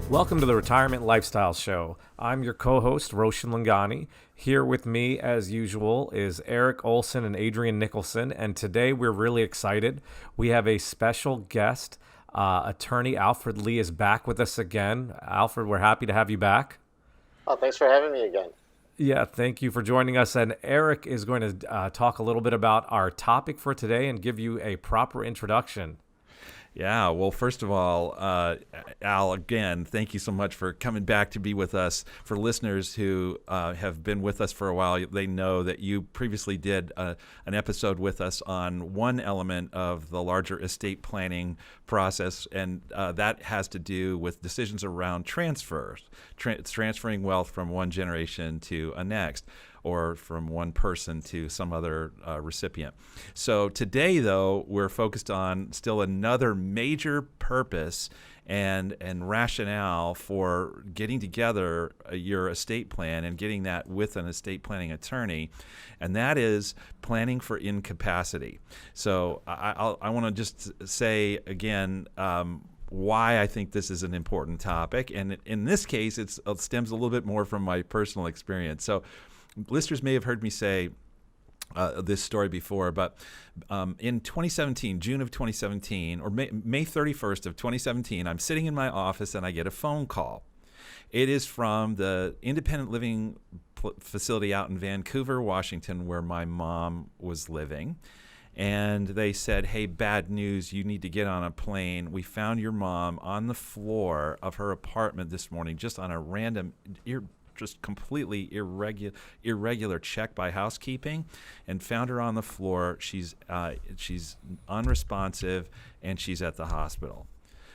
Welcome to the Retirement Lifestyle Show. I'm your co-host, Roshan Loungani. Here with me, as usual, is Erik Olson and Adrian Nicholson. And today we're really excited. We have a special guest. Attorney Alfred Lee is back with us again. Alfred, we're happy to have you back. Oh, thanks for having me again. Yeah, thank you for joining us. And Erik is going to talk a little bit about our topic for today and give you a proper introduction. Yeah, well, first of all, Al, again, thank you so much for coming back to be with us. For listeners who have been with us for a while, they know that you previously did an episode with us on one element of the larger estate planning process, and that has to do with decisions around transfers, transferring wealth from one generation to a next, or from one person to some other recipient. So today, though, we're focused on still another major purpose and rationale for getting together your estate plan and getting that with an estate planning attorney, and that is planning for incapacity. So I want to just say again, why I think this is an important topic, and in this case, it stems a little bit more from my personal experience. So listeners may have heard me say this story before, but in 2017, June of 2017, or May 31st of 2017, I'm sitting in my office and I get a phone call. It is from the independent living facility out in Vancouver, Washington, where my mom was living. And they said, hey, bad news, you need to get on a plane. We found your mom on the floor of her apartment this morning, just on a random just completely irregular check by housekeeping, and found her on the floor. She's unresponsive, and she's at the hospital.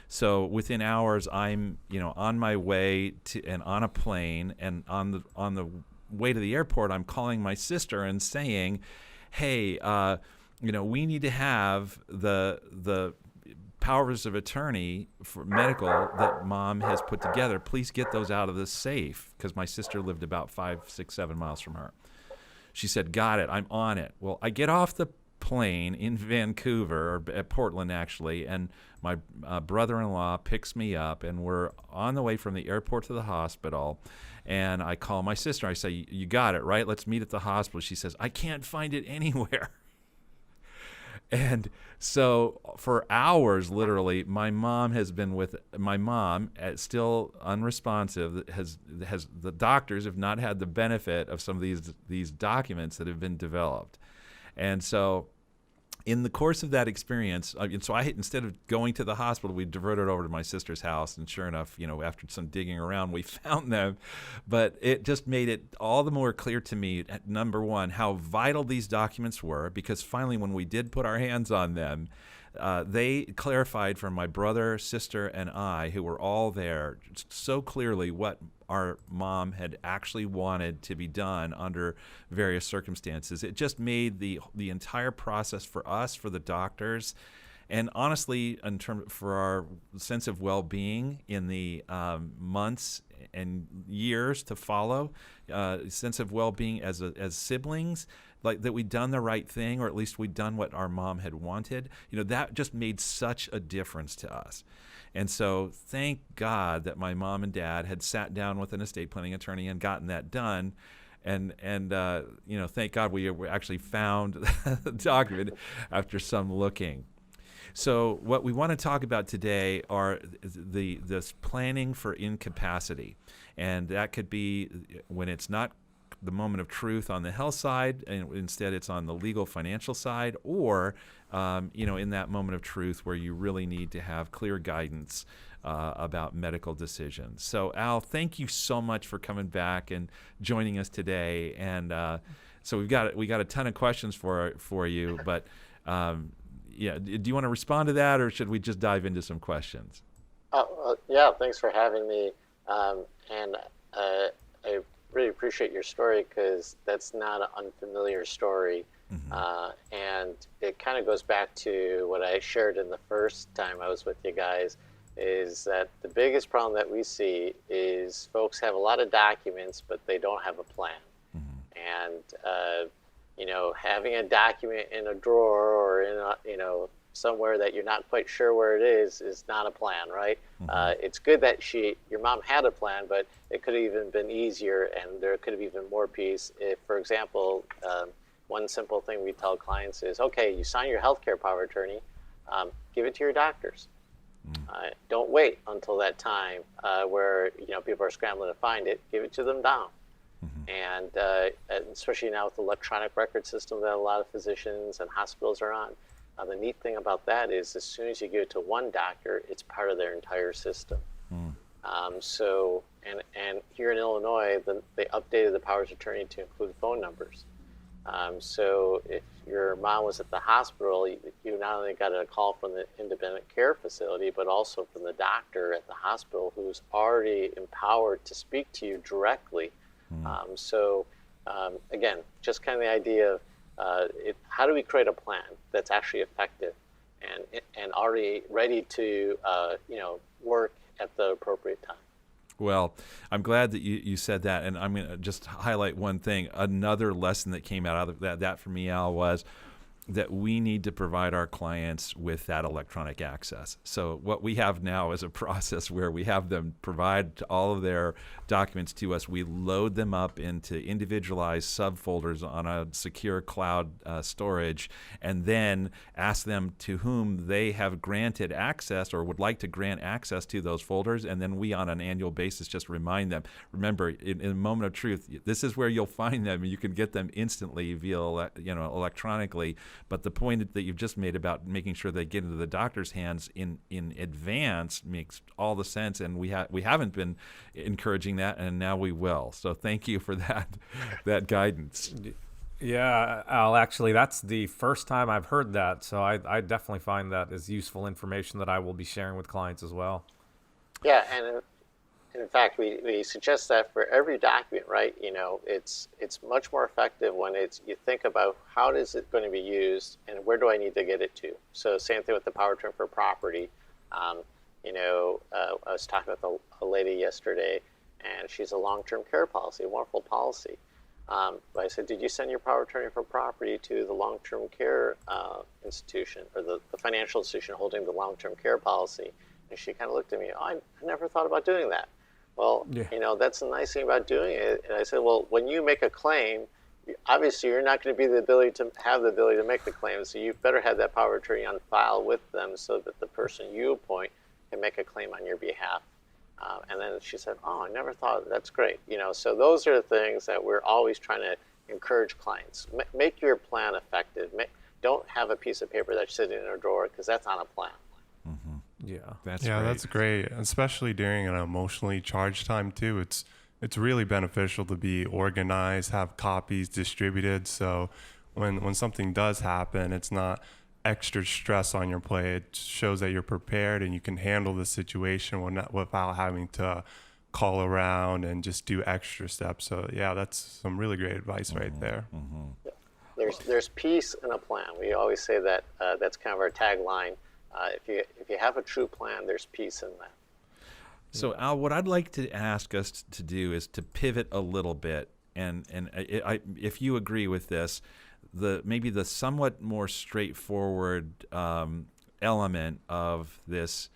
So within hours, I'm on my way to and on a plane, and on the way to the airport, I'm calling my sister and saying, hey, we need to have the powers of attorney for medical that mom has put together. Please get those out of the safe, because my sister lived about 5, 6, 7 miles from her. She said, got it, I'm on it. Well, I get off the plane in Vancouver, or at Portland actually, and my brother-in-law picks me up, and we're on the way from the airport to the hospital. And I call my sister. I say, you got it, right? Let's meet at the hospital. She says, I can't find it anywhere. And so for hours, literally, my mom has been with my mom, still unresponsive. The doctors have not had the benefit of some of these documents that have been developed. And so in the course of that experience, instead of going to the hospital, we diverted over to my sister's house, and sure enough, after some digging around, we found them. But it just made it all the more clear to me, number one, how vital these documents were, because finally, when we did put our hands on them, they clarified for my brother, sister, and I, who were all there, so clearly what our mom had actually wanted to be done under various circumstances. It just made the entire process for us, for the doctors, and honestly, for our sense of well-being in the months and years to follow, sense of well-being as siblings, like that we'd done the right thing, or at least we'd done what our mom had wanted. That just made such a difference to us. And so thank God that my mom and dad had sat down with an estate planning attorney and gotten that done. And thank God we actually found the document after some looking. So what we want to talk about today are this planning for incapacity. And that could be when it's not the moment of truth on the health side, and instead it's on the legal financial side, or in that moment of truth where you really need to have clear guidance about medical decisions. So Al, thank you so much for coming back and joining us today. And so we got a ton of questions for you, but do you want to respond to that, or should we just dive into some questions? Yeah, thanks for having me. And I really appreciate your story, because that's not an unfamiliar story. Mm-hmm. And it kind of goes back to what I shared in the first time I was with you guys, is that the biggest problem that we see is folks have a lot of documents, but they don't have a plan. Mm-hmm. And, having a document in a drawer or in a, somewhere that you're not quite sure where it is not a plan, right? It's good that your mom had a plan, but it could have even been easier, and there could have even more peace if, for example, one simple thing we tell clients is, okay, you sign your healthcare power of attorney, give it to your doctors. Don't wait until that time where people are scrambling to find it. Give it to them now. And especially now with the electronic record system that a lot of physicians and hospitals are on, the neat thing about that is as soon as you give it to one doctor, it's part of their entire system. And here in Illinois, they updated the powers of attorney to include phone numbers. So if your mom was at the hospital, you not only got a call from the independent care facility, but also from the doctor at the hospital who's already empowered to speak to you directly. Again, just kind of the idea of how do we create a plan that's actually effective and already ready to work at the appropriate time. Well, I'm glad that you said that, and I'm going to just highlight one thing. Another lesson that came out of that for me, Al, was that we need to provide our clients with that electronic access. So what we have now is a process where we have them provide all of their documents to us. We load them up into individualized subfolders on a secure cloud storage, and then ask them to whom they have granted access or would like to grant access to those folders. And then we, on an annual basis, just remind them, remember, in a moment of truth, this is where you'll find them. You can get them instantly via electronically. But the point that you've just made about making sure they get into the doctor's hands in advance makes all the sense, and we haven't been encouraging that, and now we will. So thank you for that guidance. Yeah, Al, actually, that's the first time I've heard that, so I definitely find that as useful information that I will be sharing with clients as well. Yeah, and in fact, we suggest that for every document, right? It's much more effective when you think about how is it going to be used and where do I need to get it to. So same thing with the power of attorney for property. I was talking with a lady yesterday, and she's a long-term care policy, a wonderful policy. But I said, did you send your power of attorney for property to the long-term care institution or the financial institution holding the long-term care policy? And she kind of looked at me, I never thought about doing that. Well, yeah. That's the nice thing about doing it. And I said, well, when you make a claim, obviously you're not going to have the ability to make the claim. So you better have that power of attorney on file with them so that the person you appoint can make a claim on your behalf. And then she said, I never thought of that. That's great. So those are the things that we're always trying to encourage clients. Make your plan effective. Don't have a piece of paper that's sitting in a drawer, because that's not a plan. Mm-hmm. Yeah, that's great, especially during an emotionally charged time too. It's really beneficial to be organized, have copies distributed, so when something does happen, it's not extra stress on your plate. It shows that you're prepared and you can handle the situation without having to call around and just do extra steps. So yeah, that's some really great advice right there. Mm-hmm. Yeah. There's peace in a plan. We always say that. That's kind of our tagline. If you have a true plan, there's peace in that. So Al, what I'd like to ask us to do is to pivot a little bit, and if you agree with this, maybe the somewhat more straightforward element of this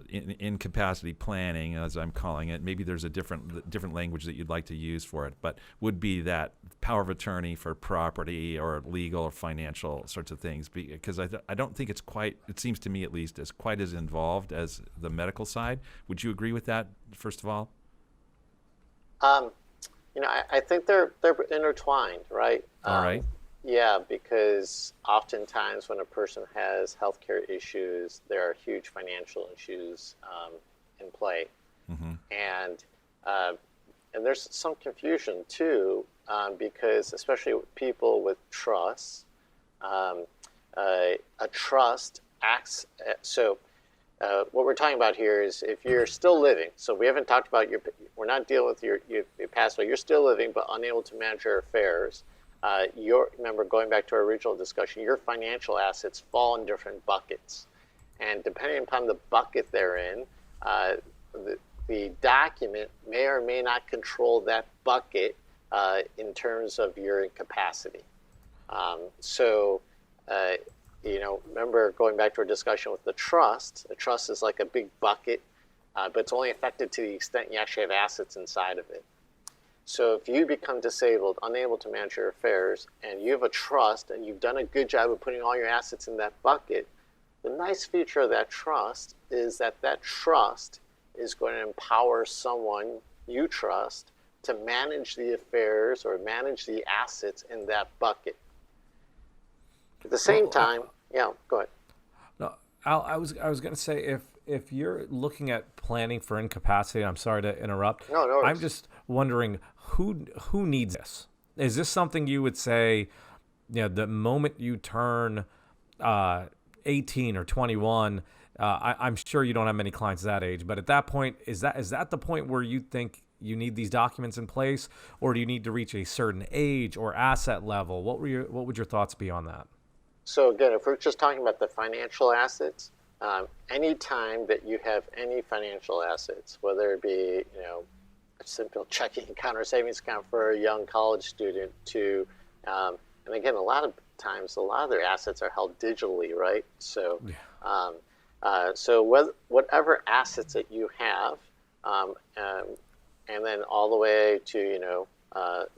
incapacity planning, as I'm calling it. Maybe there's a different language that you'd like to use for it, but would be that power of attorney for property or legal or financial sorts of things. Because I don't think it's quite, it seems to me at least, as quite as involved as the medical side. Would you agree with that, first of all? I think they're intertwined, right? All right. Yeah, because oftentimes when a person has healthcare issues, there are huge financial issues in play, mm-hmm. and there's some confusion too, because especially with people with trust, a trust acts. What we're talking about here is if you're still living. So we haven't talked about we're not dealing with your passed away. You're still living, but unable to manage your affairs. Remember, going back to our original discussion, your financial assets fall in different buckets, and depending upon the bucket they're in, the document may or may not control that bucket in terms of your incapacity. remember going back to our discussion with the trust is like a big bucket, but it's only affected to the extent you actually have assets inside of it. So if you become disabled, unable to manage your affairs, and you have a trust and you've done a good job of putting all your assets in that bucket, the nice feature of that trust is that trust is going to empower someone you trust to manage the affairs or manage the assets in that bucket. At the same time, go ahead. No, Al, I was going to say, if you're looking at planning for incapacity, I'm sorry to interrupt. No. I'm just wondering who needs this. Is this something you would say, the moment you turn 18 or 21? I'm sure you don't have many clients that age, but at that point, is that the point where you think you need these documents in place, or do you need to reach a certain age or asset level? What would your thoughts be on that? So again, if we're just talking about the financial assets, any time that you have any financial assets, whether it be a simple checking account or savings account for a young college student to, and again, a lot of times, a lot of their assets are held digitally, right? So, whatever assets that you have, and then all the way to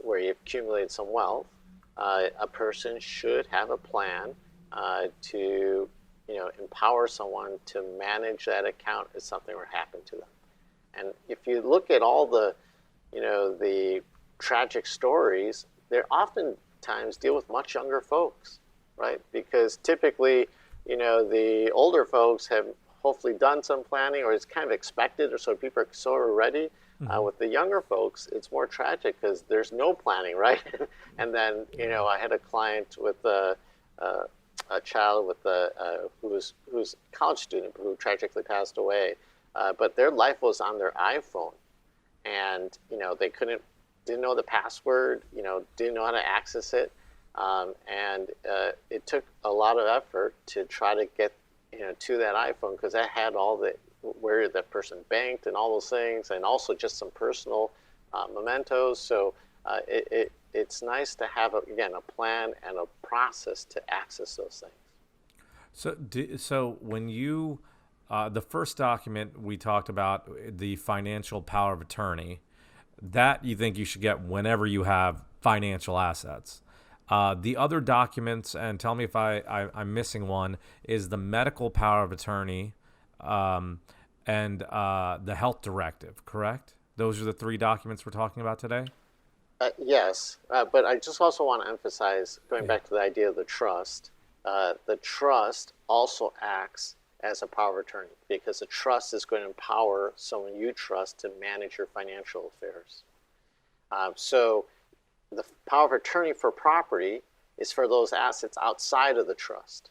where you've accumulated some wealth, a person should have a plan to empower someone to manage that account if something were to happen to them. And if you look at all the the tragic stories, they're oftentimes deal with much younger folks, right? Because typically, the older folks have hopefully done some planning, or it's kind of expected, or so people are sort of ready. With the younger folks, it's more tragic because there's no planning, right? And then, I had a client with a child with who's a college student who tragically passed away, but their life was on their iPhone, and they didn't know the password, didn't know how to access it, and it took a lot of effort to try to get to that iPhone, because that had all the where that person banked and all those things, and also just some personal mementos. So it's nice to have a plan and a process to access those things. So when you the first document we talked about, the financial power of attorney, that you think you should get whenever you have financial assets. The other documents, and tell me if I'm missing one, is the medical power of attorney, and the health directive, correct? Those are the three documents we're talking about today? Yes, but I just also want to emphasize, going back to the idea of the trust also acts as a power of attorney, because the trust is going to empower someone you trust to manage your financial affairs. So the power of attorney for property is for those assets outside of the trust.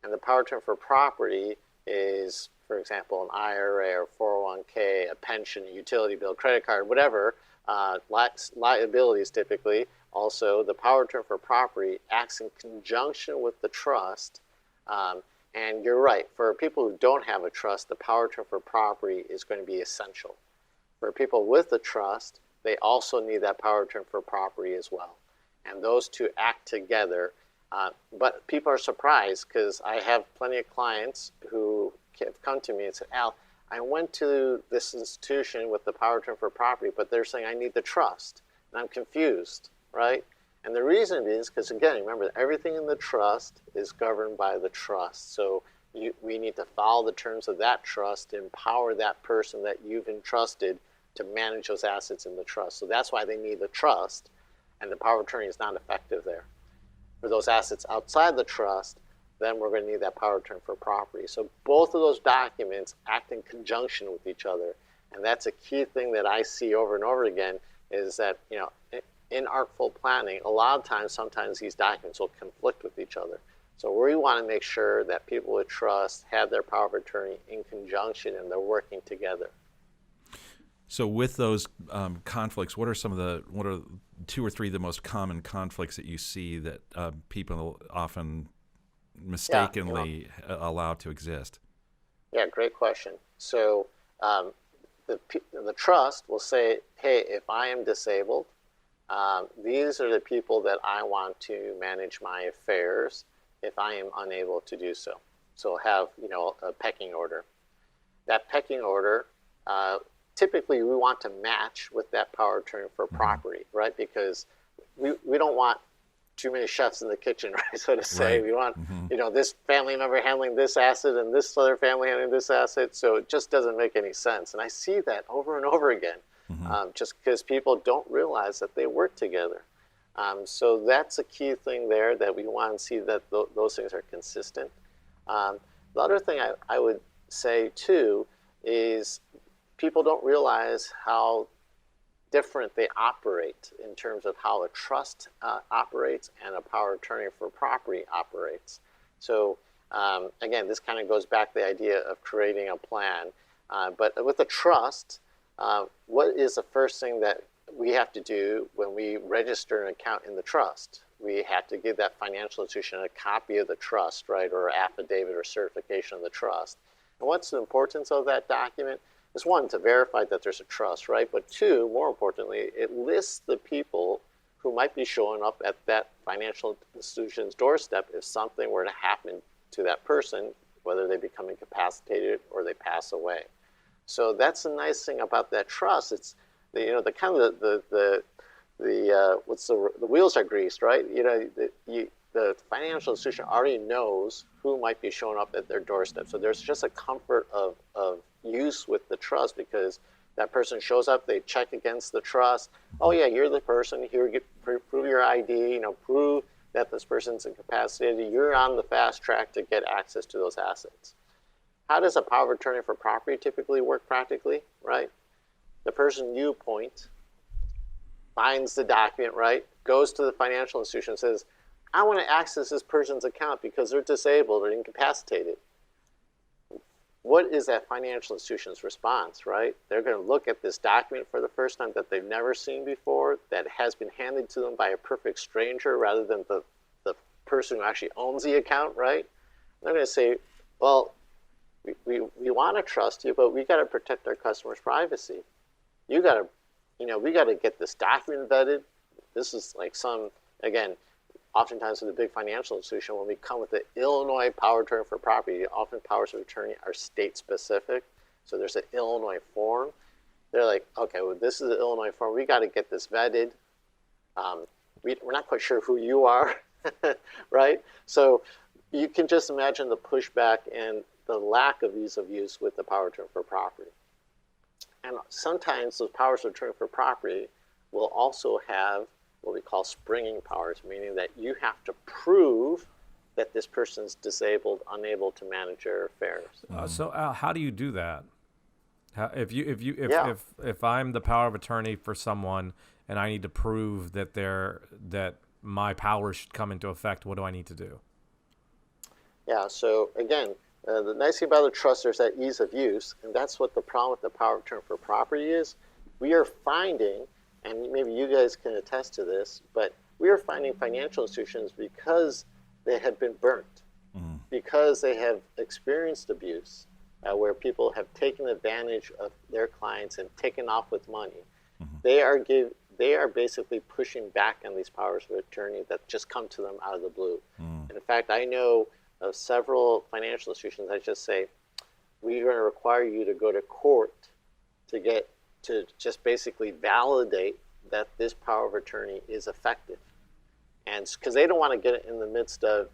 And the power of attorney for property is, for example, an IRA or 401k, a pension, a utility bill, credit card, whatever, liabilities typically. Also, the power of attorney for property acts in conjunction with the trust. And you're right, for people who don't have a trust, the power of attorney for property is going to be essential. For people with a trust, they also need that power of attorney for property as well. And those two act together. But people are surprised, because I have plenty of clients who have come to me and said, Al, I went to this institution with the power of attorney for property, but they're saying I need the trust. And I'm confused, right? And the reason is because, again, remember, everything in the trust is governed by the trust. So we need to follow the terms of that trust to empower that person that you've entrusted to manage those assets in the trust. So that's why they need the trust, and the power of attorney is not effective there. For those assets outside the trust, then we're going to need that power of attorney for property. So both of those documents act in conjunction with each other. And that's a key thing that I see over and over again, is that, in artful planning, a lot of times, sometimes these documents will conflict with each other. So we want to make sure that people with trust have their power of attorney in conjunction and they're working together. So with those conflicts, what are two or three of the most common conflicts that you see that people often mistakenly allow to exist? Yeah, great question. So the trust will say, hey, if I am disabled, these are the people that I want to manage my affairs. if I am unable to do so. So have, a pecking order. That pecking order, typically we want to match with that power of attorney for property, right? Because we don't want too many chefs in the kitchen, right? So to say, we want, this family member handling this asset and this other family handling this asset. So it just doesn't make any sense. And I see that over and over again, just because people don't realize that they work together. So that's a key thing there, that we want to see that those things are consistent. The other thing I would say too is people don't realize how different they operate in terms of how a trust operates and a power of attorney for property operates. So again, this kind of goes back to the idea of creating a plan. But with a trust, what is the first thing that we have to do when we register an account in the trust? We have to give that financial institution a copy of the trust, right, or affidavit or certification of the trust. And what's the importance of that document? Is one, to verify that there's a trust, right? But two, more importantly, it lists the people who might be showing up at that financial institution's doorstep if something were to happen to that person, whether they become incapacitated or they pass away. So that's the nice thing about that trust. It's the kind of the wheels are greased, right? The financial institution already knows who might be showing up at their doorstep. So there's just a comfort of use with the trust, because that person shows up, they check against the trust. Oh yeah, you're the person. Here, prove your ID. Prove that this person's incapacitated. You're on the fast track to get access to those assets. How does a power of attorney for property typically work practically, right? The person you appoint finds the document, right? Goes to the financial institution and says, I want to access this person's account because they're disabled or incapacitated. What is that financial institution's response, right? They're going to look at this document for the first time that they've never seen before, that has been handed to them by a perfect stranger rather than the person who actually owns the account, right? They're going to say, well, we want to trust you, but we got to protect our customers' privacy. We got to get this document vetted. This is like oftentimes with a big financial institution, when we come with the Illinois power of attorney for property, often powers of attorney are state specific. So there's an Illinois form. They're like, okay, well, this is the Illinois form. We got to get this vetted. We're not quite sure who you are, right? So you can just imagine the pushback and the lack of ease of use with the power of attorney for property. And sometimes those powers of attorney for property will also have what we call springing powers, meaning that you have to prove that this person's disabled, unable to manage their affairs. So how do you do that? If I'm the power of attorney for someone and I need to prove that my powers should come into effect, what do I need to do? Yeah. So again, the nice thing about the trust, there's that ease of use, and that's what the problem with the power of attorney for property is. We are finding, and maybe you guys can attest to this, but we are finding financial institutions, because they have been burnt, because they have experienced abuse, where people have taken advantage of their clients and taken off with money. They are basically pushing back on these powers of attorney that just come to them out of the blue. And in fact, I know of several financial institutions that just say, we're going to require you to go to court to just basically validate that this power of attorney is effective. And because they don't want to get it in the midst of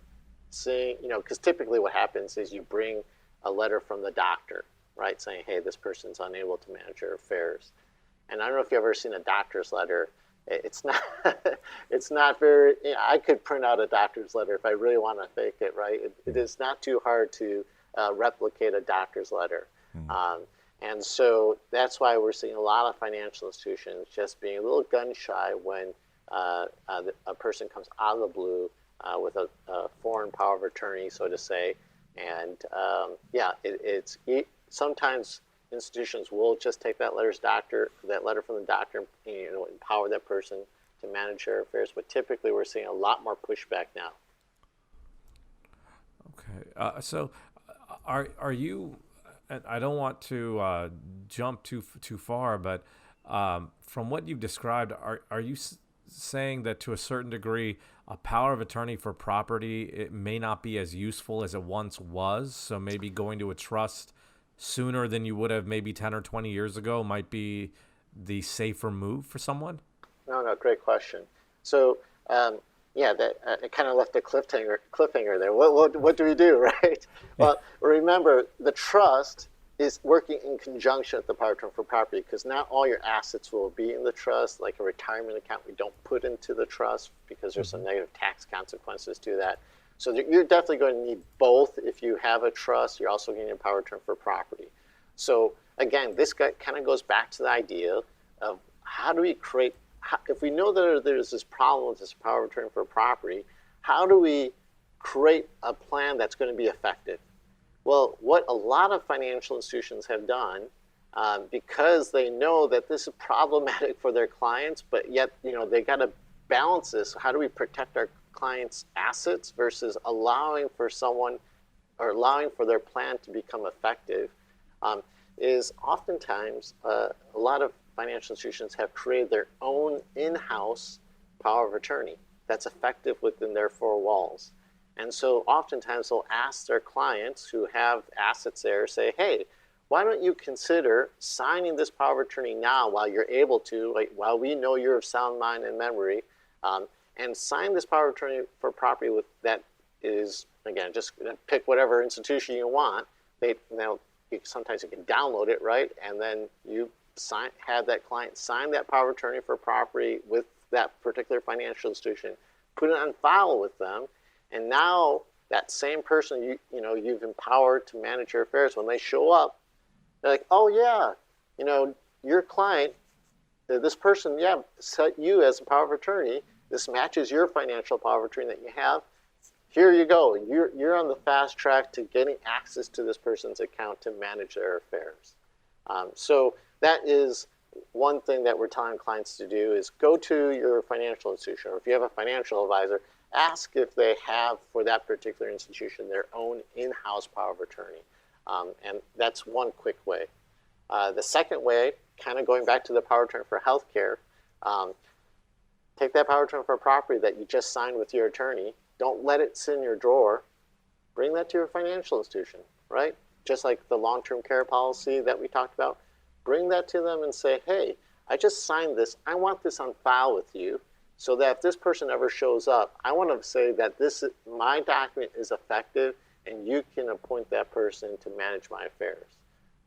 seeing, because typically what happens is you bring a letter from the doctor, right, saying, hey, this person's unable to manage their affairs. And I don't know if you've ever seen a doctor's letter. It's not very, I could print out a doctor's letter if I really want to fake it, right? It is not too hard to replicate a doctor's letter. And so that's why we're seeing a lot of financial institutions just being a little gun shy when a person comes out of the blue with a foreign power of attorney, so to say. And sometimes institutions will just take that letter from the doctor, and empower that person to manage their affairs. But typically, we're seeing a lot more pushback now. Okay, so are you? I don't want to jump too far, but from what you've described, are you saying that to a certain degree, a power of attorney for property, it may not be as useful as it once was. So maybe going to a trust sooner than you would have maybe 10 or 20 years ago might be the safer move for someone? No, great question. So, yeah, that it kind of left a cliffhanger there. What do we do, right? Well, remember, the trust is working in conjunction with the power of attorney for property, because not all your assets will be in the trust. Like a retirement account, we don't put into the trust because there's some negative tax consequences to that. So you're definitely going to need both. If you have a trust, you're also going to need a power of attorney for property. So again, this kind of goes back to the idea of how do we create, if we know that there's this problem with this power of attorney for property, how do we create a plan that's going to be effective? Well, what a lot of financial institutions have done, because they know that this is problematic for their clients, but yet, they got to balance this. How do we protect our clients' assets versus allowing for their plan to become effective? Is oftentimes a lot of financial institutions have created their own in-house power of attorney that's effective within their four walls. And so oftentimes they'll ask their clients who have assets there, say, hey, why don't you consider signing this power of attorney now while you're able to, like, while we know you're of sound mind and memory, and sign this power of attorney for property with that is, again, just pick whatever institution you want. Sometimes you can download it, right? And then you have that client sign that power of attorney for property with that particular financial institution, put it on file with them, and now that same person you've empowered to manage your affairs, when they show up, they're like, oh yeah, your client, this person, set you as a power of attorney. This matches your financial power of attorney that you have. Here you go. You're on the fast track to getting access to this person's account to manage their affairs. So that is one thing that we're telling clients to do, is go to your financial institution, or if you have a financial advisor, ask if they have, for that particular institution, their own in-house power of attorney. And that's one quick way. The second way, kind of going back to the power of attorney for healthcare, take that power of attorney for property that you just signed with your attorney. Don't let it sit in your drawer. Bring that to your financial institution, right? Just like the long-term care policy that we talked about. Bring that to them and say, hey, I just signed this. I want this on file with you, so that if this person ever shows up, I want to say that my document is effective, and you can appoint that person to manage my affairs.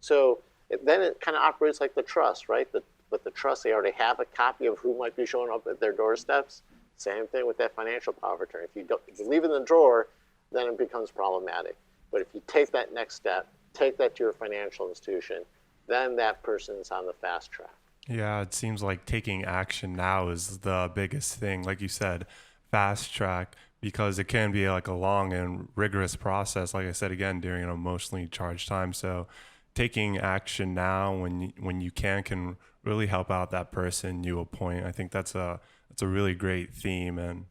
So then it kind of operates like the trust, right? With the trust, they already have a copy of who might be showing up at their doorsteps. Same thing with that financial power of attorney. If you leave it in the drawer, then it becomes problematic. But if you take that next step, take that to your financial institution, then that person is on the fast track. Yeah, it seems like taking action now is the biggest thing. Like you said, fast track, because it can be like a long and rigorous process, like I said, again, during an emotionally charged time. So taking action now when you can really help out that person you appoint. I think that's a really great theme, and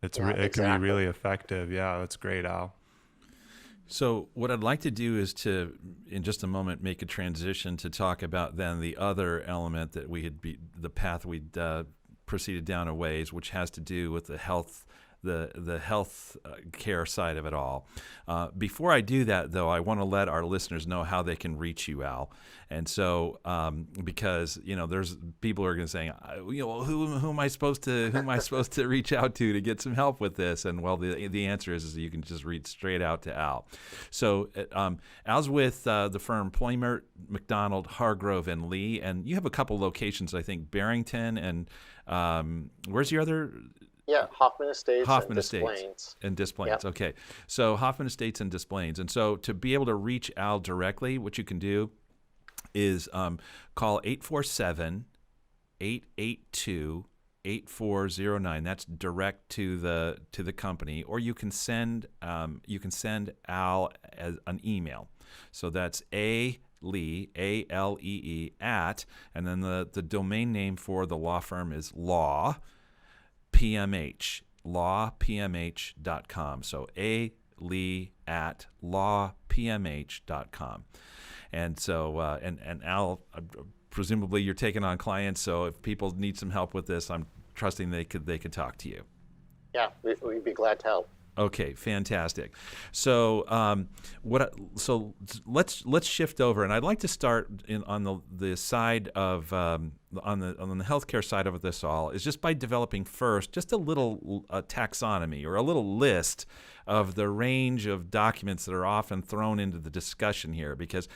it can be really effective. Yeah, that's great, Al. So what I'd like to do is to, in just a moment, make a transition to talk about then the other element that the path we'd proceeded down a ways, which has to do with the health care side of it all. Before I do that, though, I want to let our listeners know how they can reach you, Al. And so, because there's people who are going to say, who am I supposed to reach out to get some help with this? And well, the answer is you can just reach straight out to Al. So, Al's with the firm Pluymert, MacDonald, Hargrove, and Lee, and you have a couple locations, I think, Barrington and where's your other? Yeah, Hoffman Estates and Des Plaines. Yep. Okay, so Hoffman Estates and Des Plaines. And so to be able to reach Al directly, what you can do is call 847-882-8409. That's direct to the company, or you can send Al as an email. So that's alee, ALEE @ and then the domain name for the law firm is lawpmh.com. So alee @ lawpmh.com. And so, and Al, presumably you're taking on clients. So if people need some help with this, I'm trusting they could talk to you. Yeah, we'd be glad to help. Okay, fantastic. So let's shift over, and I'd like to start on the side of on the healthcare side of this all is just by developing first just a little taxonomy or a little list of the range of documents that are often thrown into the discussion here, because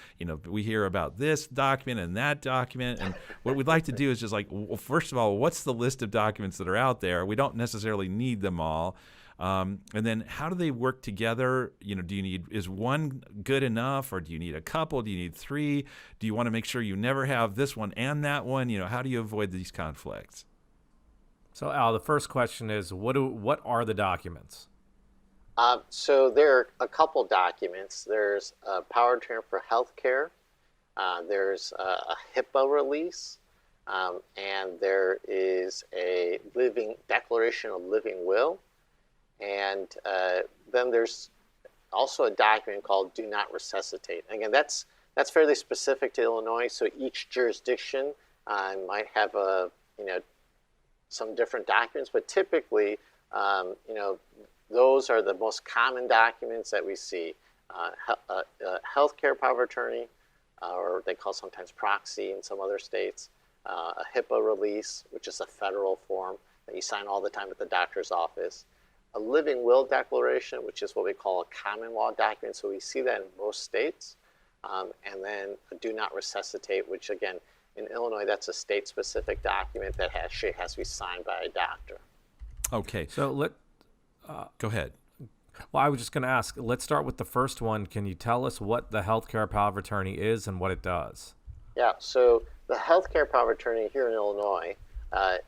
we hear about this document and that document, and what we'd like to do is just like, well, first of all, what's the list of documents that are out there? We don't necessarily need them all. And then how do they work together? Is one good enough, or do you need a couple? Do you need three? Do you want to make sure you never have this one and that one? How do you avoid these conflicts? So Al, the first question is, what are the documents? So there are a couple documents. There's a power of attorney for healthcare. There's a HIPAA release. And there is a declaration of living will. And then there's also a document called Do Not Resuscitate. Again, that's fairly specific to Illinois, so each jurisdiction might have some different documents, but typically, those are the most common documents that we see. Healthcare power of attorney, or they call sometimes proxy in some other states, a HIPAA release, which is a federal form that you sign all the time at the doctor's office, a living will declaration, which is what we call a common law document. So we see that in most states. And then a do not resuscitate, which again, in Illinois, that's a state-specific document that actually has to be signed by a doctor. Okay. So go ahead. Well, I was just going to ask, let's start with the first one. Can you tell us what the healthcare power of attorney is and what it does? Yeah, so the healthcare power of attorney here in Illinois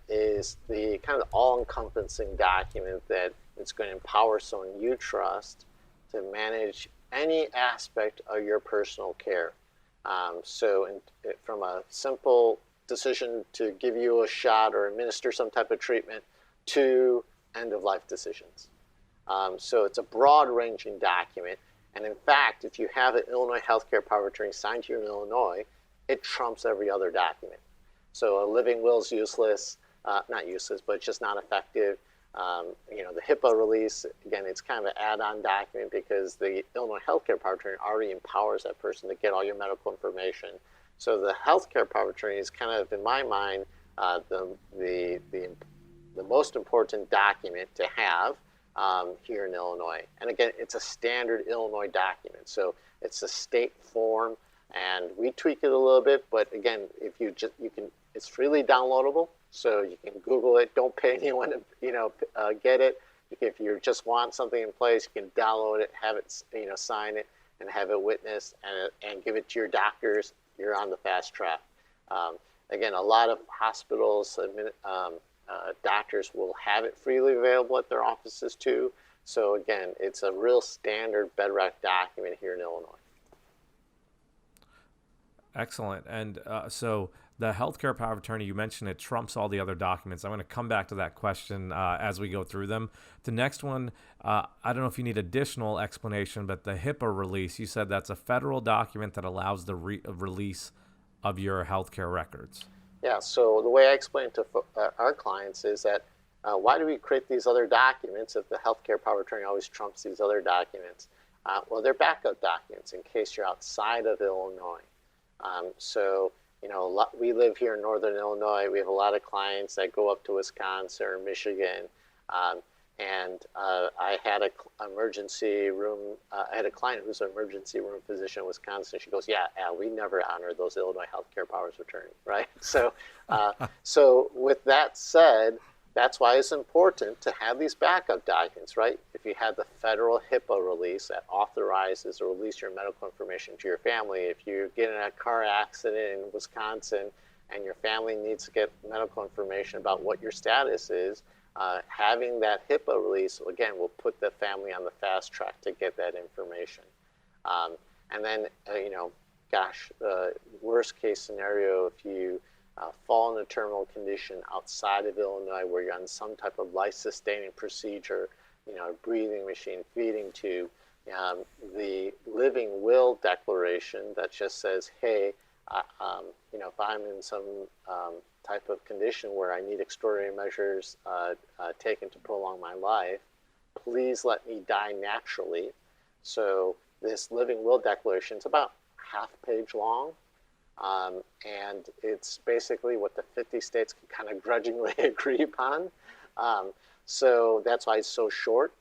is the kind of all-encompassing document that it's going to empower someone you trust to manage any aspect of your personal care. From a simple decision to give you a shot or administer some type of treatment to end-of-life decisions. So it's a broad-ranging document. And in fact, if you have an Illinois healthcare power of attorney signed here in Illinois, it trumps every other document. So a living will is useless, not useless, but it's just not effective. The HIPAA release, again, it's kind of an add-on document because the Illinois healthcare power of attorney already empowers that person to get all your medical information. So the healthcare power of attorney is kind of, in my mind, the most important document to have here in Illinois. And again, it's a standard Illinois document. So it's a state form, and we tweak it a little bit. But again, if you can, it's freely downloadable. So you can Google it. Don't pay anyone to, get it. If you just want something in place, you can download it, have it, sign it, and have it witnessed, and give it to your doctors. You're on the fast track. Again, a lot of hospitals, doctors will have it freely available at their offices too. So again, it's a real standard bedrock document here in Illinois. Excellent. And so the healthcare power of attorney, you mentioned it trumps all the other documents. I'm going to come back to that question as we go through them. The next one, I don't know if you need additional explanation, but the HIPAA release, you said that's a federal document that allows the release of your healthcare records. Yeah, so the way I explain it to our clients is that why do we create these other documents if the healthcare power of attorney always trumps these other documents? Well, they're backup documents in case you're outside of Illinois. We live here in northern Illinois. We have a lot of clients that go up to Wisconsin or Michigan. I had a client who's an emergency room physician in Wisconsin. She goes, yeah, we never honor those Illinois healthcare powers of attorney, right? So with that said, that's why it's important to have these backup documents, right? If you have the federal HIPAA release that authorizes or release your medical information to your family, if you get in a car accident in Wisconsin and your family needs to get medical information about what your status is, having that HIPAA release, again, will put the family on the fast track to get that information. Worst case scenario, if you fall in a terminal condition outside of Illinois where you're on some type of life-sustaining procedure, a breathing machine, feeding tube, the living will declaration that just says, hey, if I'm in some type of condition where I need extraordinary measures taken to prolong my life, please let me die naturally. So this living will declaration is about half page long. And it's basically what the 50 states can kind of grudgingly agree upon. So that's why it's so short.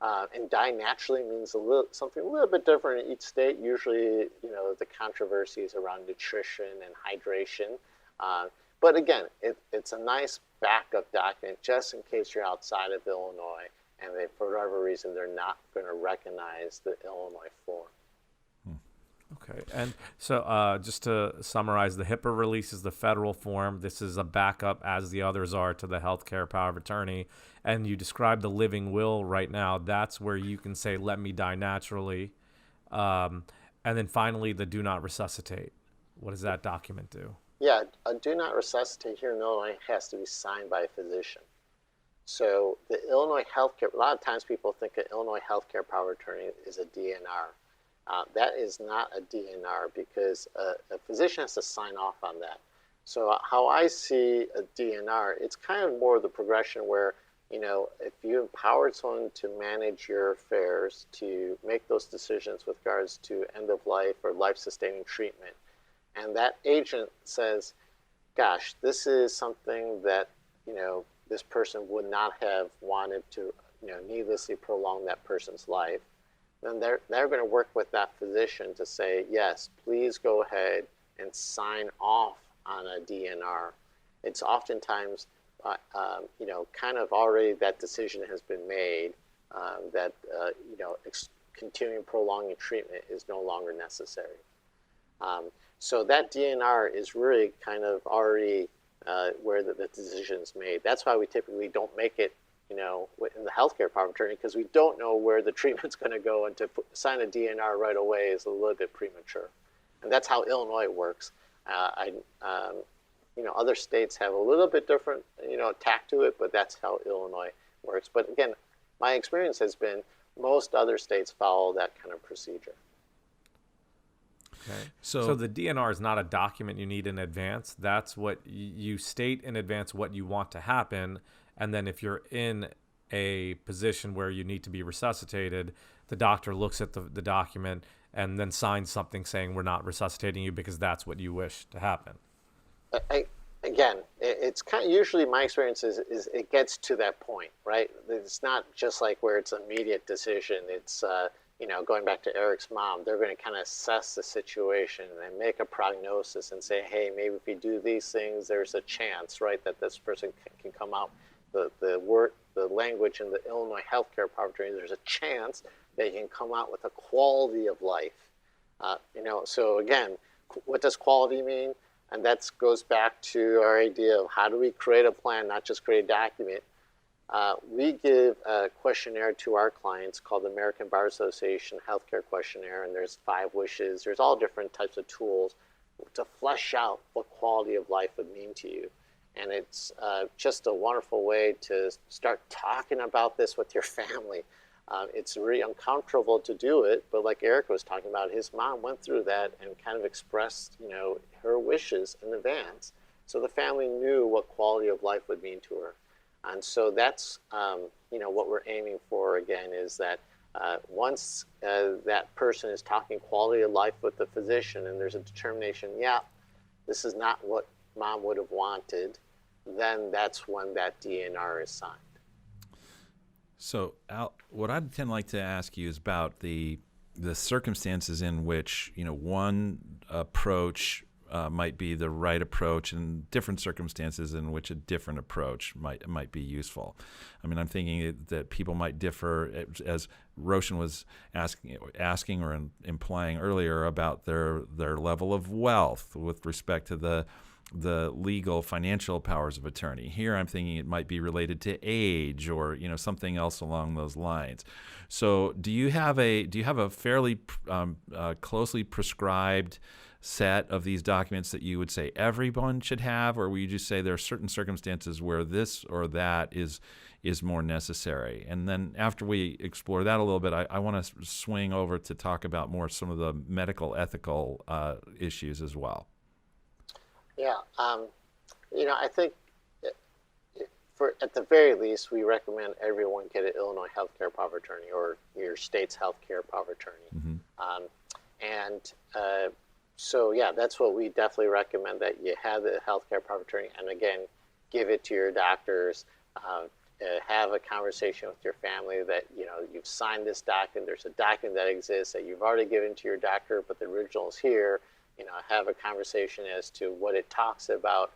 And die naturally means something a little bit different in each state. Usually, the controversy is around nutrition and hydration. But again, it's a nice backup document just in case you're outside of Illinois and for whatever reason, they're not going to recognize the Illinois form. Okay, and so just to summarize, the HIPAA release is the federal form. This is a backup, as the others are, to the healthcare power of attorney. And you described the living will right now. That's where you can say, let me die naturally. And then finally, the do not resuscitate. What does that document do? Yeah, a do not resuscitate here in Illinois has to be signed by a physician. So the Illinois healthcare, a lot of times people think an Illinois healthcare power of attorney is a DNR. That is not a DNR because a physician has to sign off on that. So how I see a DNR, it's kind of more the progression where, if you empowered someone to manage your affairs, to make those decisions with regards to end of life or life-sustaining treatment, and that agent says, gosh, this is something that, this person would not have wanted to, needlessly prolong that person's life, then they're going to work with that physician to say, yes, please go ahead and sign off on a DNR. It's oftentimes, kind of already that decision has been made that, continuing prolonging treatment is no longer necessary. So that DNR is really kind of already where the decision is made. That's why we typically don't make it in the healthcare power of attorney, because we don't know where the treatment's going to go, and to sign a DNR right away is a little bit premature. And that's how Illinois works. Other states have a little bit different, tack to it, but that's how Illinois works. But again, my experience has been most other states follow that kind of procedure. Okay. So the DNR is not a document you need in advance. That's what you state in advance what you want to happen. And then if you're in a position where you need to be resuscitated, the doctor looks at the document and then signs something saying we're not resuscitating you because that's what you wish to happen. It's kind of usually my experience is it gets to that point, right? It's not just like where it's an immediate decision. It's, going back to Erik's mom, they're going to kind of assess the situation and make a prognosis and say, hey, maybe if you do these things, there's a chance, right, that this person can come out. The language in the Illinois healthcare power of attorney, there's a chance that you can come out with a quality of life. So again, what does quality mean? And that goes back to our idea of how do we create a plan, not just create a document. We give a questionnaire to our clients called the American Bar Association Healthcare Questionnaire, and there's 5 wishes. There's all different types of tools to flesh out what quality of life would mean to you. And it's just a wonderful way to start talking about this with your family. It's really uncomfortable to do it, but like Erik was talking about, his mom went through that and kind of expressed, her wishes in advance. So the family knew what quality of life would mean to her. And so that's, what we're aiming for, again, is that once that person is talking quality of life with the physician and there's a determination, this is not what mom would have wanted, then that's when that DNR is signed. So, Al, what I'd kind of like to ask you is about the circumstances in which, one approach might be the right approach, and different circumstances in which a different approach might be useful. I mean, I'm thinking that people might differ, as Roshan was asking or implying earlier, about their level of wealth with respect to the legal financial powers of attorney. Here I'm thinking it might be related to age or something else along those lines. So do you have a fairly closely prescribed set of these documents that you would say everyone should have, or will you just say there are certain circumstances where this or that is more necessary? And then after we explore that a little bit, I want to swing over to talk about more some of the medical ethical issues as well. Yeah. I think for at the very least, we recommend everyone get an Illinois healthcare power of attorney or your state's healthcare power of attorney. And so, yeah, that's what we definitely recommend, that you have the healthcare power of attorney. And again, give it to your doctors. Have a conversation with your family that, you've signed this document. There's a document that exists that you've already given to your doctor, but the original is here. Have a conversation as to what it talks about.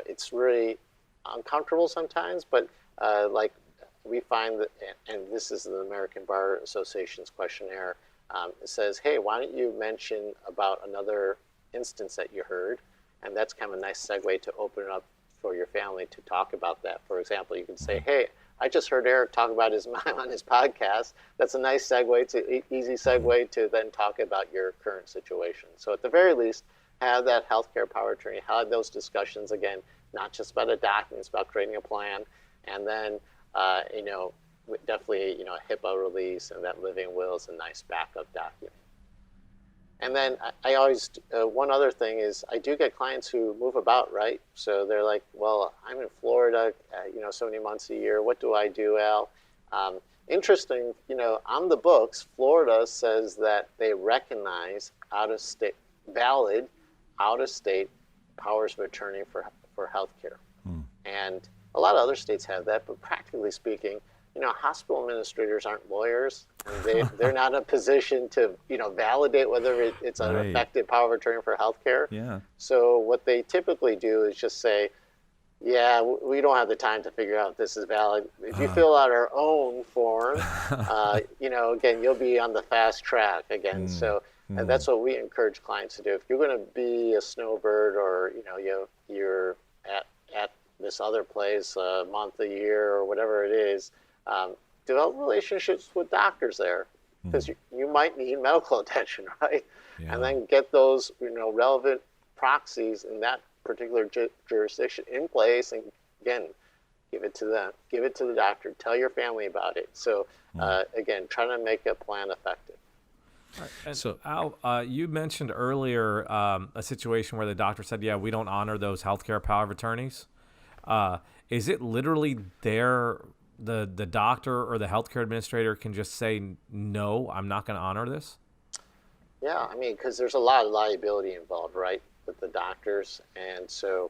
It's really uncomfortable sometimes, but like we find that, and this is the American Bar Association's questionnaire, it says, hey, why don't you mention about another instance that you heard? And that's kind of a nice segue to open it up for your family to talk about that. For example, you can say, hey, I just heard Erik talk about his mom on his podcast. That's a nice segue, easy segue to then talk about your current situation. So at the very least, have that healthcare power of attorney, have those discussions, again, not just about a document, it's about creating a plan. And then, definitely, a HIPAA release, and that living will is a nice backup document. And then I always, one other thing is I do get clients who move about, right? So they're like, well, I'm in Florida, so many months a year. What do I do, Al? Interesting, on the books, Florida says that they recognize valid out-of-state powers of attorney for healthcare. And a lot of other states have that, but practically speaking, hospital administrators aren't lawyers, and they're not in a position to, validate whether it's an effective power of attorney for healthcare. Yeah. So what they typically do is just say, yeah, we don't have the time to figure out if this is valid. If you fill out our own form, again, you'll be on the fast track again. So and that's what we encourage clients to do. If you're going to be a snowbird, or, you're at this other place a month, a year, or whatever it is, develop relationships with doctors there, because you might need medical attention, right? Yeah. And then get those, relevant proxies in that particular jurisdiction in place, and again, give it to them, give it to the doctor, tell your family about it. So again, trying to make a plan effective. Right. And so, Al, you mentioned earlier a situation where the doctor said, yeah, we don't honor those healthcare power of attorneys. Is it literally the doctor or the healthcare administrator can just say, no, I'm not going to honor this? Yeah, because there's a lot of liability involved, right, with the doctors. And so,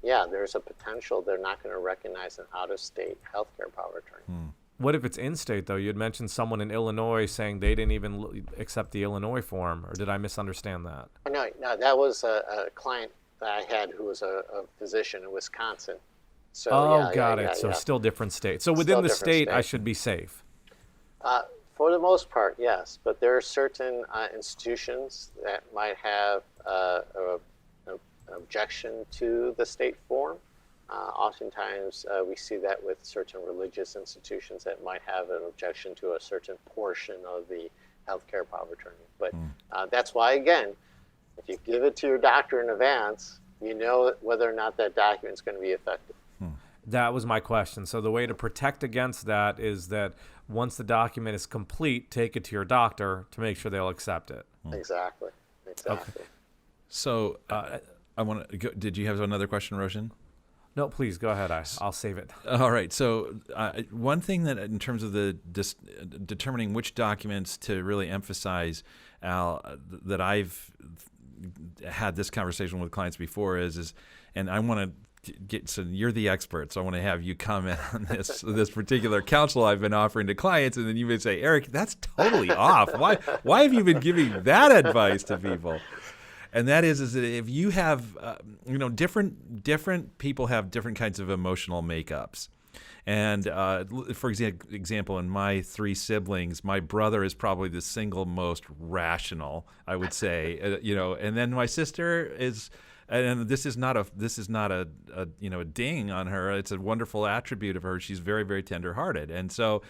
there's a potential they're not going to recognize an out-of-state healthcare power of attorney. What if it's in-state, though? You had mentioned someone in Illinois saying they didn't even accept the Illinois form, or did I misunderstand that? No, that was a client that I had who was a physician in Wisconsin. So, got it. So still different states. So within the state, I should be safe? For the most part, yes. But there are certain institutions that might have an objection to the state form. Oftentimes, we see that with certain religious institutions that might have an objection to a certain portion of the healthcare power of attorney. But that's why, again, if you give it to your doctor in advance, you know whether or not that document is going to be effective. That was my question. So the way to protect against that is that once the document is complete, take it to your doctor to make sure they'll accept it. Exactly. Okay. So I want to. Did you have another question, Roshan? No, please go ahead. I'll save it. All right. So one thing that, in terms of the determining which documents to really emphasize, Al, that I've had this conversation with clients before is, and I want to get, so you're the expert, so I want to have you comment on this particular counsel I've been offering to clients, and then you would say, Erik, that's totally off. Why have you been giving that advice to people? And that is that if you have, different people have different kinds of emotional makeups. And for example, in my three siblings, my brother is probably the single most rational, I would say. And then my sister is, and this is not a ding on her. It's a wonderful attribute of her. She's very, very tender-hearted. And so,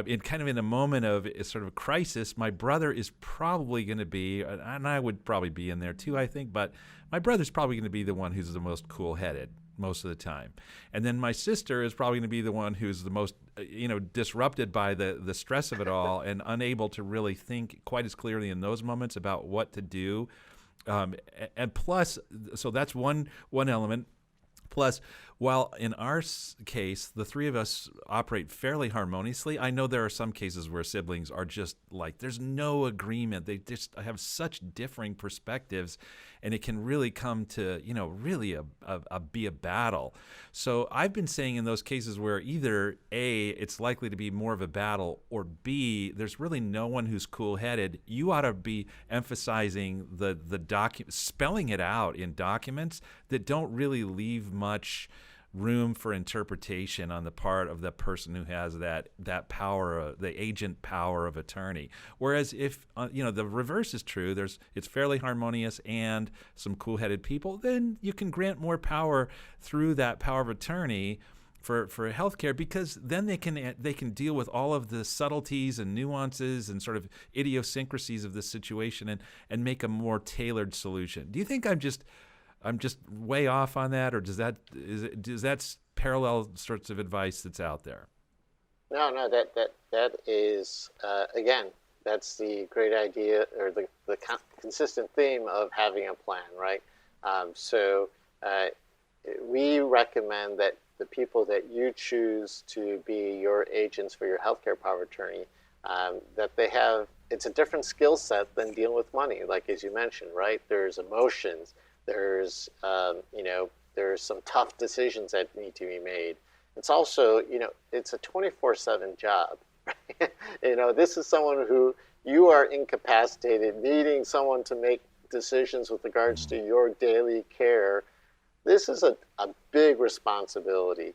in a moment of sort of a crisis, my brother is probably going to be, and I would probably be in there too, I think. But my brother's probably going to be the one who's the most cool-headed most of the time. And then my sister is probably going to be the one who's the most, disrupted by the stress of it all and unable to really think quite as clearly in those moments about what to do And plus, so that's one element. Plus, while in our case, the three of us operate fairly harmoniously, I know there are some cases where siblings are just like, there's no agreement. They just have such differing perspectives, and it can really come to, really be a battle. So I've been saying in those cases where either A, it's likely to be more of a battle, or B, there's really no one who's cool-headed, you ought to be emphasizing the document, spelling it out in documents that don't really leave much room for interpretation on the part of the person who has that power, the agent power of attorney. Whereas if the reverse is true, it's fairly harmonious and some cool-headed people, then you can grant more power through that power of attorney for healthcare, because then they can deal with all of the subtleties and nuances and sort of idiosyncrasies of the situation and make a more tailored solution. Do you think I'm just way off on that, or does that parallel sorts of advice that's out there? No, that is again, that's the great idea, or the consistent theme of having a plan, right? So we recommend that the people that you choose to be your agents for your healthcare power of attorney, that it's a different skill set than dealing with money, like as you mentioned, right? There's emotions. There's there's some tough decisions that need to be made. It's also, it's a 24/7 job. This is someone who you are incapacitated, needing someone to make decisions with regards to your daily care. This is a big responsibility.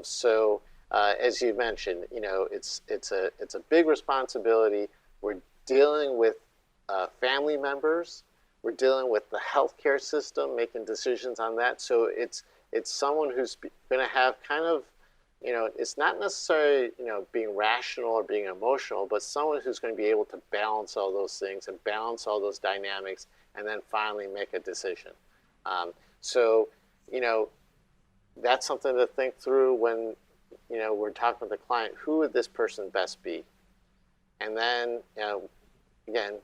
So as you mentioned, it's a big responsibility. We're dealing with family members. We're dealing with the healthcare system, making decisions on that. So it's someone who's going to have kind of, it's not necessarily, being rational or being emotional, but someone who's going to be able to balance all those things and balance all those dynamics and then finally make a decision. So that's something to think through when, we're talking with the client, who would this person best be? And then, again,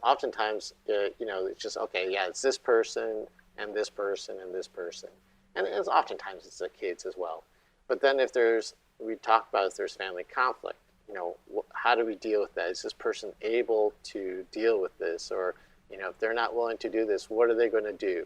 oftentimes, it's just, okay, yeah, it's this person and this person and this person. And oftentimes it's the kids as well. But then if there's family conflict, how do we deal with that? Is this person able to deal with this? Or, if they're not willing to do this, what are they going to do?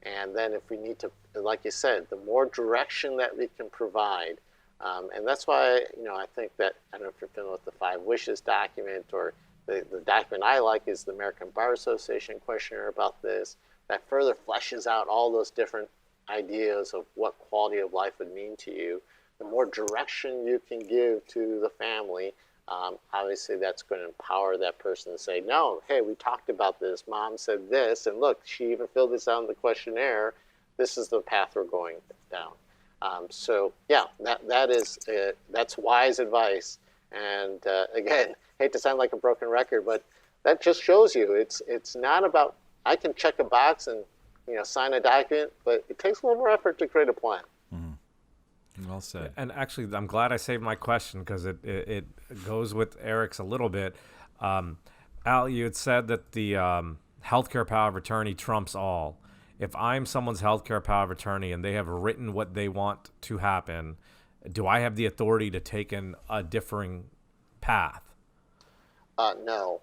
And then if we need to, like you said, the more direction that we can provide, and that's why, I think that, I don't know if you're familiar with the 5 Wishes document, or the document I like is the American Bar Association questionnaire about this, that further fleshes out all those different ideas of what quality of life would mean to you. The more direction you can give to the family, obviously that's going to empower that person to say, no, hey, we talked about this, mom said this, and look, she even filled this out in the questionnaire. This is the path we're going down. So yeah, that's wise advice. And again, hate to sound like a broken record, but that just shows you it's not about, I can check a box and sign a document, but it takes a little more effort to create a plan. Mm-hmm. Well said. And actually, I'm glad I saved my question, because it goes with Erik's a little bit. Al, you had said that the healthcare power of attorney trumps all. If I'm someone's healthcare power of attorney and they have written what they want to happen, do I have the authority to take a differing path? No.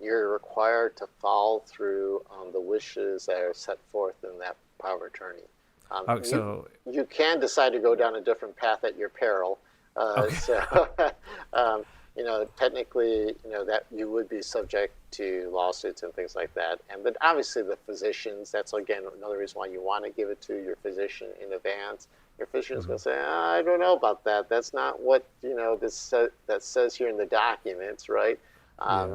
You're required to follow through on the wishes that are set forth in that power of attorney. You can decide to go down a different path at your peril. Okay. So, technically, that you would be subject to lawsuits and things like that. But obviously the physicians, that's again another reason why you want to give it to your physician in advance. Your physician is going to say, I don't know about that. That's not what, that says here in the documents, right?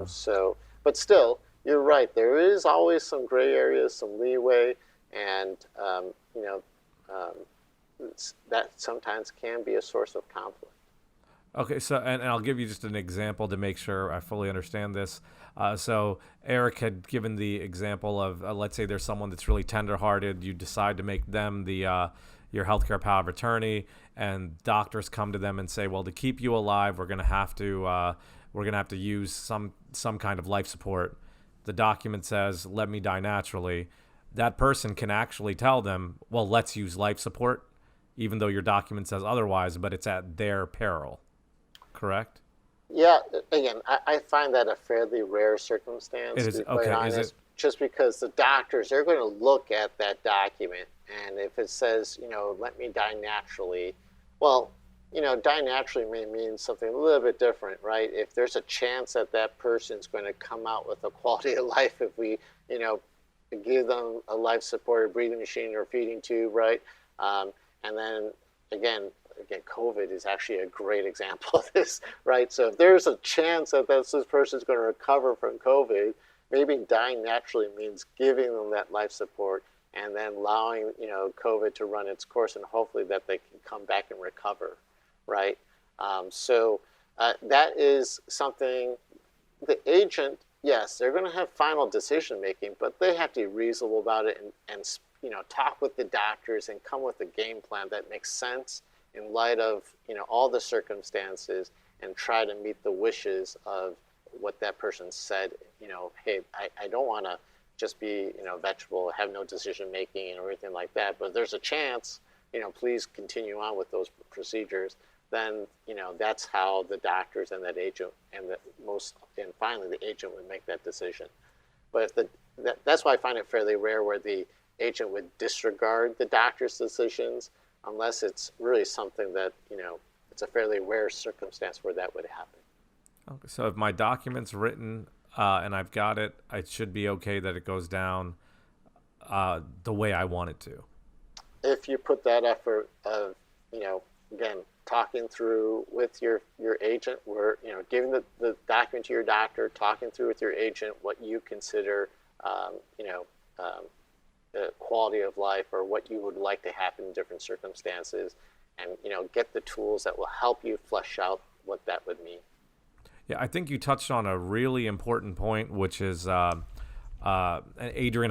So, but still, you're right. There is always some gray areas, some leeway, and, that sometimes can be a source of conflict. Okay, so and I'll give you just an example to make sure I fully understand this. So Erik had given the example of, let's say there's someone that's really tenderhearted. You decide to make them your healthcare power of attorney, and doctors come to them and say, well, to keep you alive, we're going to have to use some kind of life support. the document says, let me die naturally, that person can actually tell them, well, let's use life support, even though your document says otherwise, but it's at their peril. Correct? Yeah, again, I find that a fairly rare circumstance, It is, to be quite okay, honest, is it? just because the doctors, they're going to look at that document, and if it says, let me die naturally, well, die naturally may mean something a little bit different, right? If there's a chance that that person's going to come out with a quality of life if we, give them a life-supported breathing machine or feeding tube, right? And then, again, COVID is actually a great example of this, right? So if there's a chance that this person's going to recover from COVID, maybe dying naturally means giving them that life support and then allowing, COVID to run its course, and hopefully that they can come back and recover, right? So that is something the agent, yes, they're going to have final decision making, but they have to be reasonable about it and talk with the doctors and come with a game plan that makes sense in light of all the circumstances, and try to meet the wishes of what that person said. Hey, I don't want to just be vegetable, have no decision making and everything like that, but there's a chance, please continue on with those procedures. Then that's how the doctors and that agent and finally the agent would make that decision. But if that's why I find it fairly rare where the agent would disregard the doctor's decisions, unless it's really something that, it's a fairly rare circumstance where that would happen. Okay, so if my document's written and I've got it, it should be okay that it goes down the way I want it to. If you put that effort of, again, talking through with your agent, where, giving the document to your doctor, talking through with your agent what you consider, the quality of life or what you would like to happen in different circumstances, and get the tools that will help you flesh out what that would mean. Yeah, I think you touched on a really important point, which is Adrian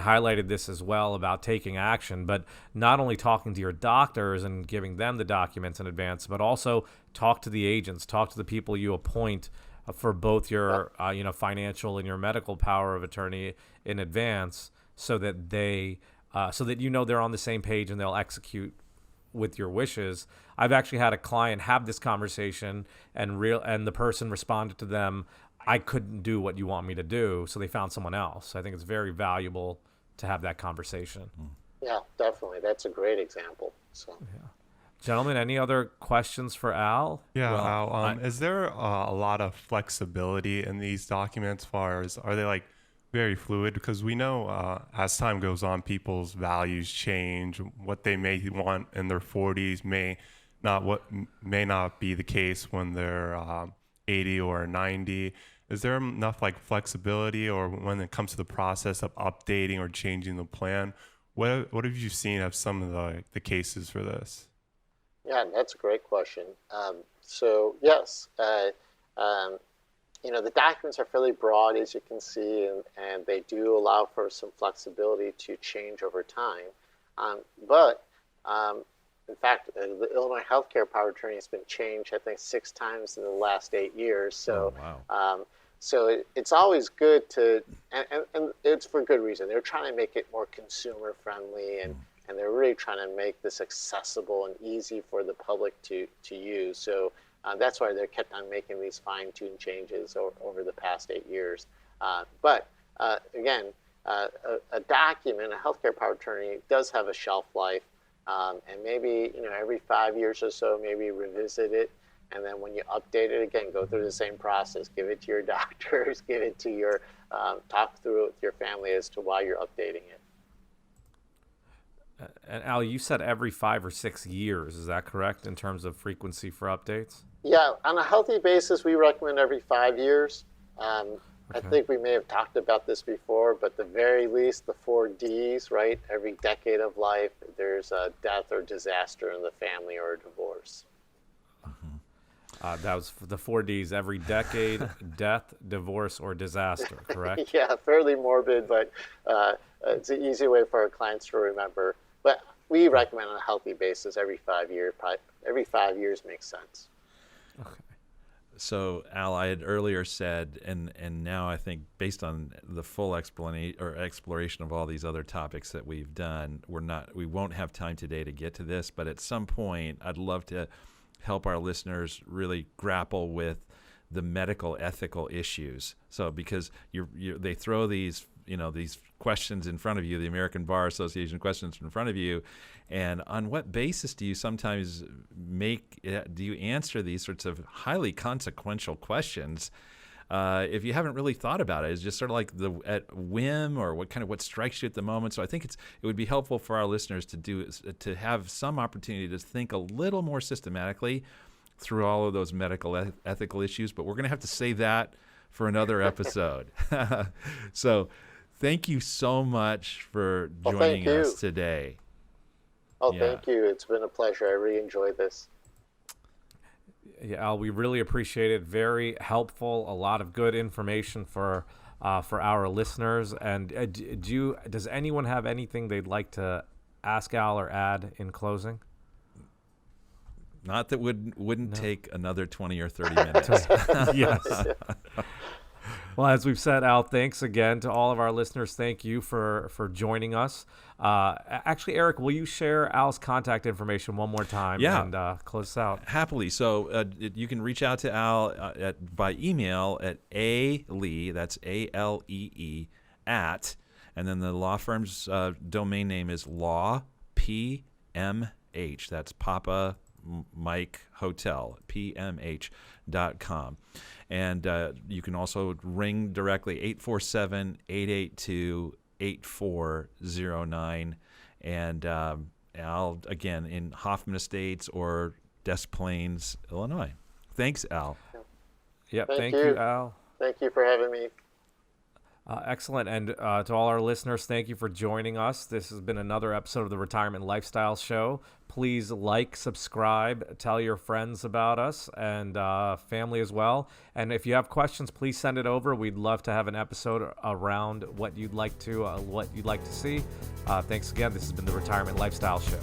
highlighted this as well about taking action, but not only talking to your doctors and giving them the documents in advance, but also talk to the agents, talk to the people you appoint for both your financial and your medical power of attorney in advance, so that they're on the same page and they'll execute with your wishes. I've actually had a client have this conversation and the person responded to them, I couldn't do what you want me to do, so they found someone else. I think it's very valuable to have that conversation. Yeah, definitely. That's a great example. So, yeah. Gentlemen, any other questions for Al? Yeah, well, Al, is there a lot of flexibility in these documents? As far as, are they like very fluid? Because we know as time goes on, people's values change. What they may want in their 40s may not be the case when they're 80 or 90. Is there enough like flexibility, or when it comes to the process of updating or changing the plan? What have you seen of some of the cases for this? Yeah, that's a great question. So yes, the documents are fairly broad, as you can see, and they do allow for some flexibility to change over time. But in fact, the Illinois healthcare power of attorney has been changed, I think, 6 times in the last 8 years. So, so it's always good to, and it's for good reason. They're trying to make it more consumer friendly, and they're really trying to make this accessible and easy for the public to use. So that's why they kept on making these fine-tuned changes over the past 8 years. But again, a document, a healthcare power of attorney, does have a shelf life. And maybe, every 5 years or so, maybe revisit it. And then when you update it again, go through the same process, give it to your doctors, give it to your, talk through it with your family as to why you're updating it. And Al, you said every 5 or 6 years. Is that correct in terms of frequency for updates? Yeah, on a healthy basis, we recommend every 5 years. I think we may have talked about this before, but the very least, the 4 Ds, right? Every decade of life, there's a death or disaster in the family or a divorce. That was the 4 Ds, every decade, death, divorce, or disaster, correct? Yeah, fairly morbid, but it's an easy way for our clients to remember. But we recommend on a healthy basis every 5 years. Every 5 years makes sense. Okay. So, Al, I had earlier said, and now I think based on the full exploration of all these other topics that we've done, we won't have time today to get to this, but at some point I'd love to help our listeners really grapple with the medical ethical issues. So because they throw these questions in front of you, the American Bar Association questions in front of you, and on what basis do you sometimes do you answer these sorts of highly consequential questions if you haven't really thought about it? It's just sort of like at whim or what strikes you at the moment. So I think it would be helpful for our listeners to have some opportunity to think a little more systematically through all of those medical ethical issues, but we're going to have to save that for another episode. So thank you so much for joining us today. Thank you. It's been a pleasure. I really enjoyed this. Yeah, Al, we really appreciate it. Very helpful. A lot of good information for our listeners. And does anyone have anything they'd like to ask Al or add in closing? Not that wouldn't take another 20 or 30 minutes. Yes. Well, as we've said, Al, thanks again to all of our listeners. Thank you for joining us. Actually, Erik, will you share Al's contact information one more time and close us out? Happily. So you can reach out to Al by email at alee, that's ALEE, @ and then the law firm's domain name is law, PMH. That's Papa Mike Hotel, PMH.com. And you can also ring directly, 847-882-8409. And Al, again, in Hoffman Estates or Des Plaines, Illinois. Thanks, Al. Yep, thank you, Al. Thank you for having me. Excellent. And to all our listeners, thank you for joining us. This has been another episode of the Retirement Lifestyle Show. Please like, subscribe, tell your friends about us and family as well. And if you have questions, please send it over. We'd love to have an episode around what you'd like to see. Thanks again. This has been the Retirement Lifestyle Show.